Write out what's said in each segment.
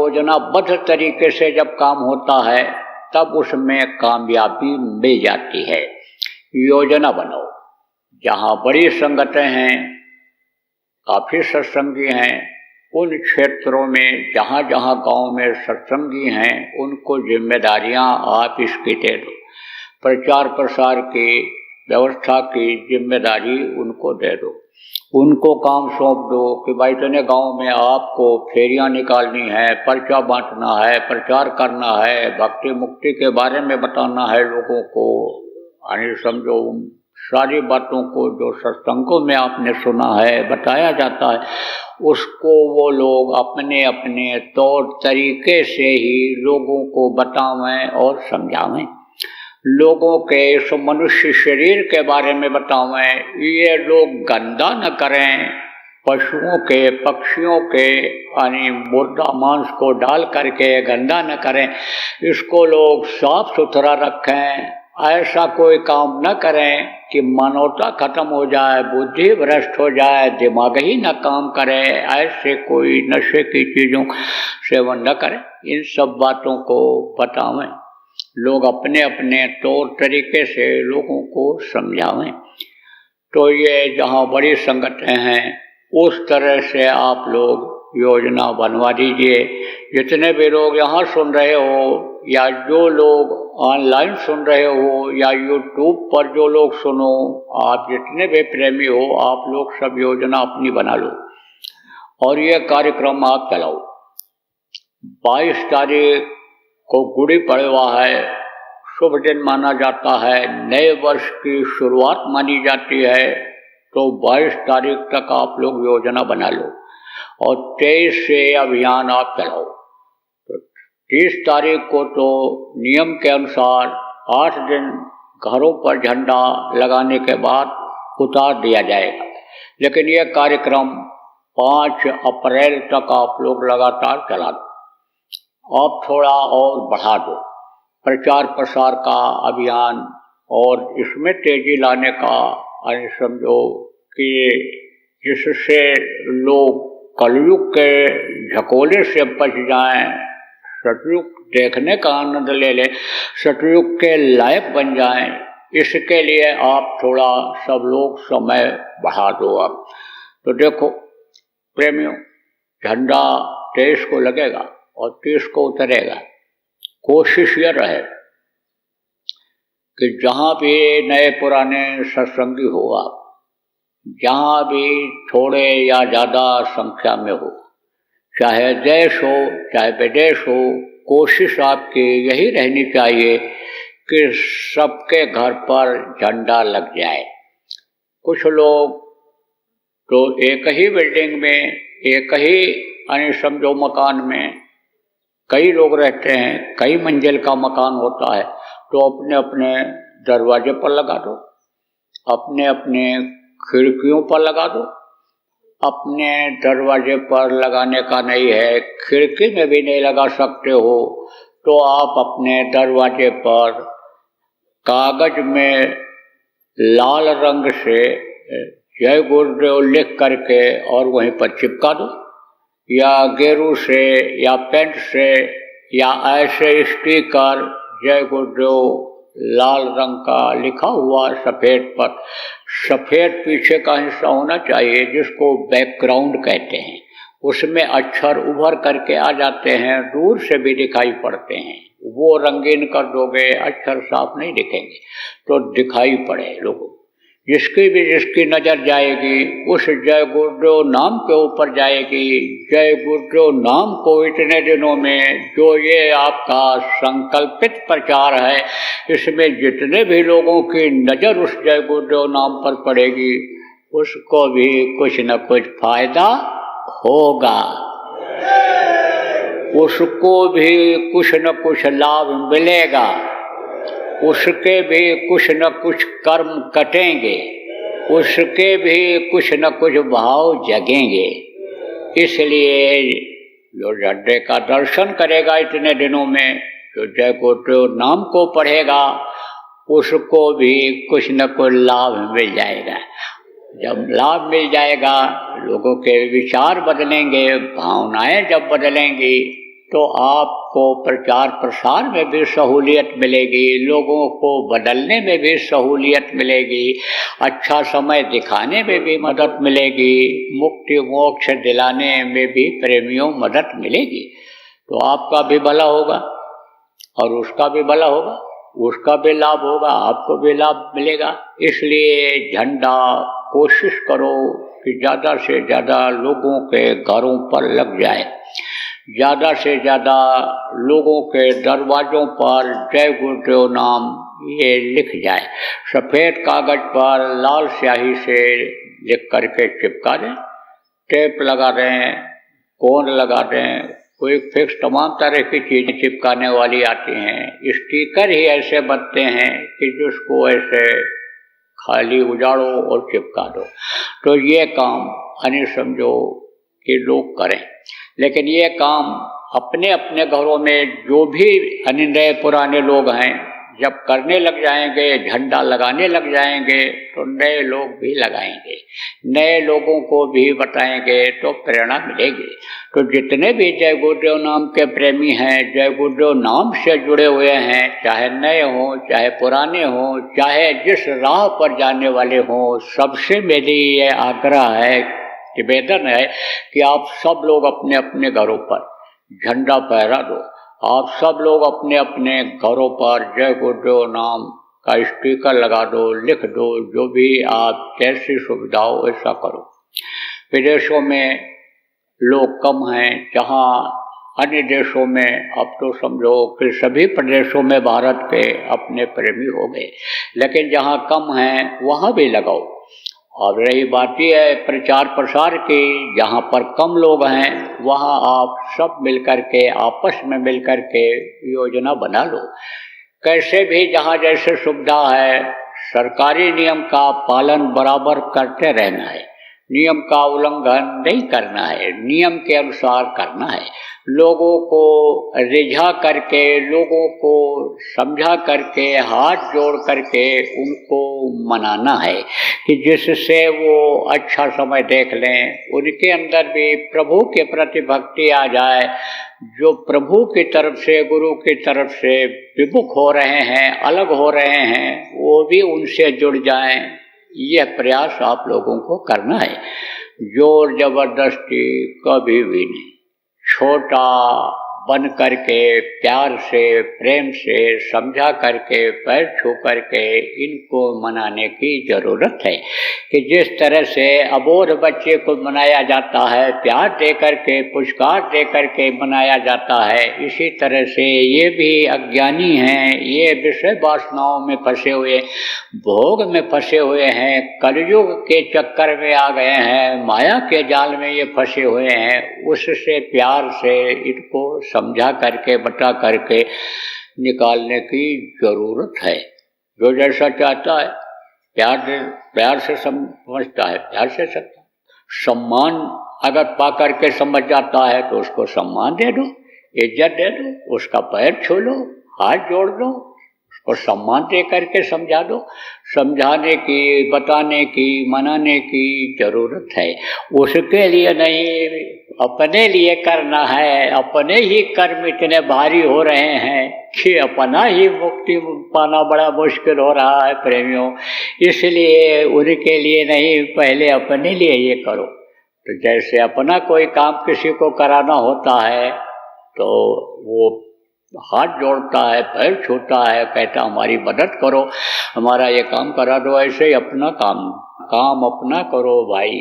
योजनाबद्ध तरीके से जब काम होता है तब उसमें कामयाबी मिल जाती है। योजना बनाओ। जहाँ बड़ी संगतें हैं, काफ़ी सत्संगी हैं, उन क्षेत्रों में जहाँ जहाँ गांव में सत्संगी हैं उनको जिम्मेदारियां आप इसकी दे दो। प्रचार प्रसार की व्यवस्था की जिम्मेदारी उनको दे दो। उनको काम सौंप दो कि भाई इतने गांव में आपको फेरियां निकालनी है, पर्चा बांटना है, प्रचार करना है, भक्ति मुक्ति के बारे में बताना है लोगों को। यानी समझो सारी बातों को जो सत्संगों में आपने सुना है, बताया जाता है, उसको वो लोग अपने अपने तौर तरीके से ही लोगों को बतावें और समझावें। लोगों के इस मनुष्य शरीर के बारे में बतावें। ये लोग गंदा न करें, पशुओं के पक्षियों के यानी मुर्दा मांस को डाल करके गंदा न करें, इसको लोग साफ सुथरा रखें। ऐसा कोई काम न करें कि मानवता खत्म हो जाए, बुद्धि भ्रष्ट हो जाए, दिमाग ही न काम करे, ऐसे कोई नशे की चीज़ों सेवन न करें। इन सब बातों को बतावें। लोग अपने अपने तौर तरीके से लोगों को समझावें। तो ये जहाँ बड़ी संगठन हैं उस तरह से आप लोग योजना बनवा दीजिए। जितने भी लोग यहाँ सुन रहे हो या जो लोग ऑनलाइन सुन रहे हो या यूट्यूब पर जो लोग सुनो, आप जितने भी प्रेमी हो आप लोग सब योजना अपनी बना लो और ये कार्यक्रम आप चलाओ। 22 तारीख को गुड़ी पड़वा है, शुभ दिन माना जाता है, नए वर्ष की शुरुआत मानी जाती है। तो 22 तारीख तक आप लोग योजना बना लो और 23 से अभियान आप चलाओ। तो 30 तारीख को तो नियम के अनुसार 8 दिन घरों पर झंडा लगाने के बाद उतार दिया जाएगा, लेकिन यह कार्यक्रम 5 अप्रैल तक आप लोग लगातार चला दो। अब थोड़ा और बढ़ा दो प्रचार प्रसार का अभियान और इसमें तेजी लाने का। समझो कि जिससे लोग कलयुग के झकोले से बच जाएं, सतयुग देखने का आनंद ले लें, सतयुग के लायक बन जाएं, इसके लिए आप थोड़ा सब लोग समय बढ़ा दो। अब तो देखो प्रेमियों, झंडा 23 को लगेगा और 30 को उतरेगा। कोशिश यह रहे कि जहाँ भी नए पुराने सत्संगी हो, आप जहाँ भी थोड़े या ज़्यादा संख्या में हो, चाहे देश हो चाहे विदेश हो, कोशिश आपकी यही रहनी चाहिए कि सबके घर पर झंडा लग जाए। कुछ लोग तो एक ही बिल्डिंग में, एक ही यानी समझो मकान में कई लोग रहते हैं, कई मंजिल का मकान होता है, तो अपने अपने दरवाजे पर लगा दो, अपने अपने खिड़कियों पर लगा दो। अपने दरवाजे पर लगाने का नहीं है, खिड़की में भी नहीं लगा सकते हो, तो आप अपने दरवाजे पर कागज में लाल रंग से जय गुरुदेव लिख करके और वहीं पर चिपका दो, या गेरू से या पेंट से या ऐसे स्टिकर जय गुरुदेव लाल रंग का लिखा हुआ सफ़ेद पर, सफ़ेद पीछे का हिस्सा होना चाहिए जिसको बैकग्राउंड कहते हैं। उसमें अक्षर उभर करके आ जाते हैं, दूर से भी दिखाई पड़ते हैं। वो रंगीन कर दोगे अक्षर साफ नहीं दिखेंगे, तो दिखाई पड़े लोगों। जिसकी नज़र जाएगी उस जय गुरुदेव नाम के ऊपर जाएगी। जय गुरुदेव नाम को इतने दिनों में जो ये आपका संकल्पित प्रचार है, इसमें जितने भी लोगों की नज़र उस जय गुरुदेव नाम पर पड़ेगी, उसको भी कुछ न कुछ फायदा होगा, उसको भी कुछ न कुछ लाभ मिलेगा, उसके भी कुछ न कुछ कर्म कटेंगे, उसके भी कुछ न कुछ भाव जगेंगे। इसलिए जो झंडे का दर्शन करेगा इतने दिनों में, जो जय गुरुदेव नाम को पढ़ेगा, उसको भी कुछ न कुछ लाभ मिल जाएगा। जब लाभ मिल जाएगा, लोगों के विचार बदलेंगे, भावनाएं जब बदलेंगी, तो आपको प्रचार प्रसार में भी सहूलियत मिलेगी, लोगों को बदलने में भी सहूलियत मिलेगी, अच्छा समय दिखाने में भी मदद मिलेगी, मुक्ति मोक्ष दिलाने में भी प्रेमियों मदद मिलेगी। तो आपका भी भला होगा और उसका भी भला होगा, उसका भी लाभ होगा, आपको भी लाभ मिलेगा। इसलिए झंडा कोशिश करो कि ज़्यादा से ज़्यादा लोगों के घरों पर लग जाए, ज़्यादा से ज़्यादा लोगों के दरवाज़ों पर जय गुरुदेव नाम ये लिख जाए। सफ़ेद कागज़ पर लाल स्याही से लिख करके चिपका दें, टेप लगा दें, कोन लगा दें, कोई फिक्स तमाम तरह की चीज़ें चिपकाने वाली आती हैं। स्टिकर ही ऐसे बनते हैं कि जिसको ऐसे खाली उजाड़ो और चिपका दो। तो ये काम यानी समझो कि लोग करें, लेकिन ये काम अपने अपने घरों में जो भी नए पुराने लोग हैं जब करने लग जाएंगे, झंडा लगाने लग जाएंगे, तो नए लोग भी लगाएंगे, नए लोगों को भी बताएंगे तो प्रेरणा मिलेगी। तो जितने भी जय गुरुदेव नाम के प्रेमी हैं, जय गुरुदेव नाम से जुड़े हुए हैं, चाहे नए हों चाहे पुराने हों, चाहे जिस राह पर जाने वाले हों, सबसे मेरी ये आग्रह है, निवेदन है कि आप सब लोग अपने अपने घरों पर झंडा फहरा दो। आप सब लोग अपने अपने घरों पर जय गुरुदेव नाम का स्टिकर लगा दो, लिख दो, जो भी आप जैसी सुविधा हो ऐसा करो। विदेशों में लोग कम हैं, जहाँ अन्य देशों में अब तो समझो कि सभी प्रदेशों में भारत के अपने प्रेमी हो गए, लेकिन जहाँ कम हैं वहाँ भी लगाओ। और रही बात यह है प्रचार प्रसार की, जहाँ पर कम लोग हैं वहाँ आप सब मिलकर के आपस में मिलकर के योजना बना लो। कैसे भी जहाँ जैसे सुविधा है, सरकारी नियम का पालन बराबर करते रहना है, नियम का उल्लंघन नहीं करना है, नियम के अनुसार करना है। लोगों को रिझा करके, लोगों को समझा करके, हाथ जोड़ करके उनको मनाना है कि जिससे वो अच्छा समय देख लें, उनके अंदर भी प्रभु के प्रति भक्ति आ जाए। जो प्रभु की तरफ से, गुरु की तरफ से विमुख हो रहे हैं, अलग हो रहे हैं, वो भी उनसे जुड़ जाएं। यह प्रयास आप लोगों को करना है। जोर जबरदस्ती कभी भी नहीं, छोटा बन करके प्यार से, प्रेम से समझा करके, पैर छू करके इनको मनाने की ज़रूरत है कि जिस तरह से अबोध बच्चे को मनाया जाता है, प्यार दे करके, पुरस्कार दे करके मनाया जाता है, इसी तरह से ये भी अज्ञानी हैं, ये विषय वासनाओं में फंसे हुए, भोग में फंसे हुए हैं, कलयुग के चक्कर में आ गए हैं, माया के जाल में ये फंसे हुए हैं। उससे प्यार से इनको समझा करके, बता करके निकालने की जरूरत है। जो जैसा चाहता है प्यार से समझता है, प्यार से सकता है। सम्मान अगर पा करके समझ जाता है तो उसको सम्मान दे दो, इज्जत दे दो, उसका पैर छू लो, हाथ जोड़ दो, उसको सम्मान दे करके समझा दो। समझाने की, बताने की, मनाने की जरूरत है। उसके लिए नहीं, अपने लिए करना है। अपने ही कर्म इतने भारी हो रहे हैं कि अपना ही मुक्ति पाना बड़ा मुश्किल हो रहा है प्रेमियों। इसलिए उनके लिए नहीं, पहले अपने लिए ये करो। तो जैसे अपना कोई काम किसी को कराना होता है तो वो हाथ जोड़ता है, पैर छूता है, कहता हमारी मदद करो, हमारा ये काम करा दो। ऐसे ही अपना काम अपना करो भाई।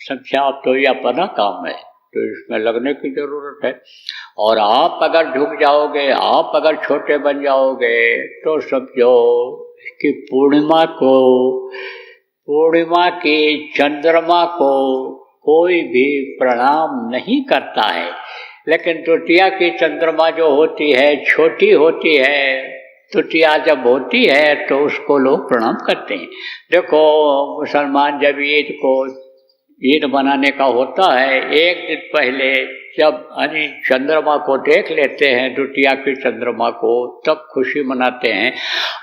संख्या अब तो ये अपना काम है, तो इसमें लगने की जरूरत है। और आप अगर झुक जाओगे, आप अगर छोटे बन जाओगे तो समझो कि पूर्णिमा की चंद्रमा को कोई भी प्रणाम नहीं करता है, लेकिन तृतीया की चंद्रमा जो होती है छोटी होती है। तृतीया जब होती है तो उसको लोग प्रणाम करते हैं। देखो मुसलमान जब ईद मनाने का होता है, एक दिन पहले जब चंद्रमा को देख लेते हैं, तृतीया की चंद्रमा को, तब खुशी मनाते हैं।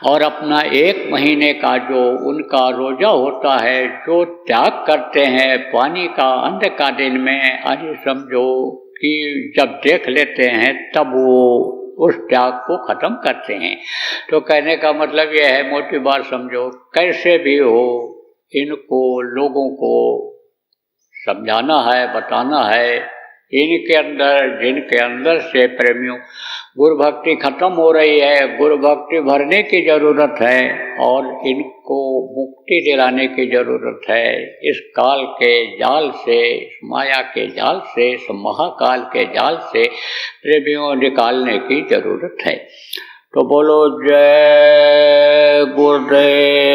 और अपना 1 महीने का जो उनका रोजा होता है, जो त्याग करते हैं पानी का, अंध का दिन में, समझो कि जब देख लेते हैं तब वो उस त्याग को खत्म करते हैं। तो कहने का मतलब यह है, मोटी बात समझो, कैसे भी हो इनको लोगों को समझाना है, बताना है। इनके अंदर, जिनके अंदर से प्रेमियों गुरु भक्ति खत्म हो रही है, गुरु भक्ति भरने की जरूरत है और इनको मुक्ति दिलाने की जरूरत है। इस काल के जाल से, इस माया के जाल से, इस महाकाल के जाल से प्रेमियों निकालने की जरूरत है। तो बोलो जय गुरुदेव।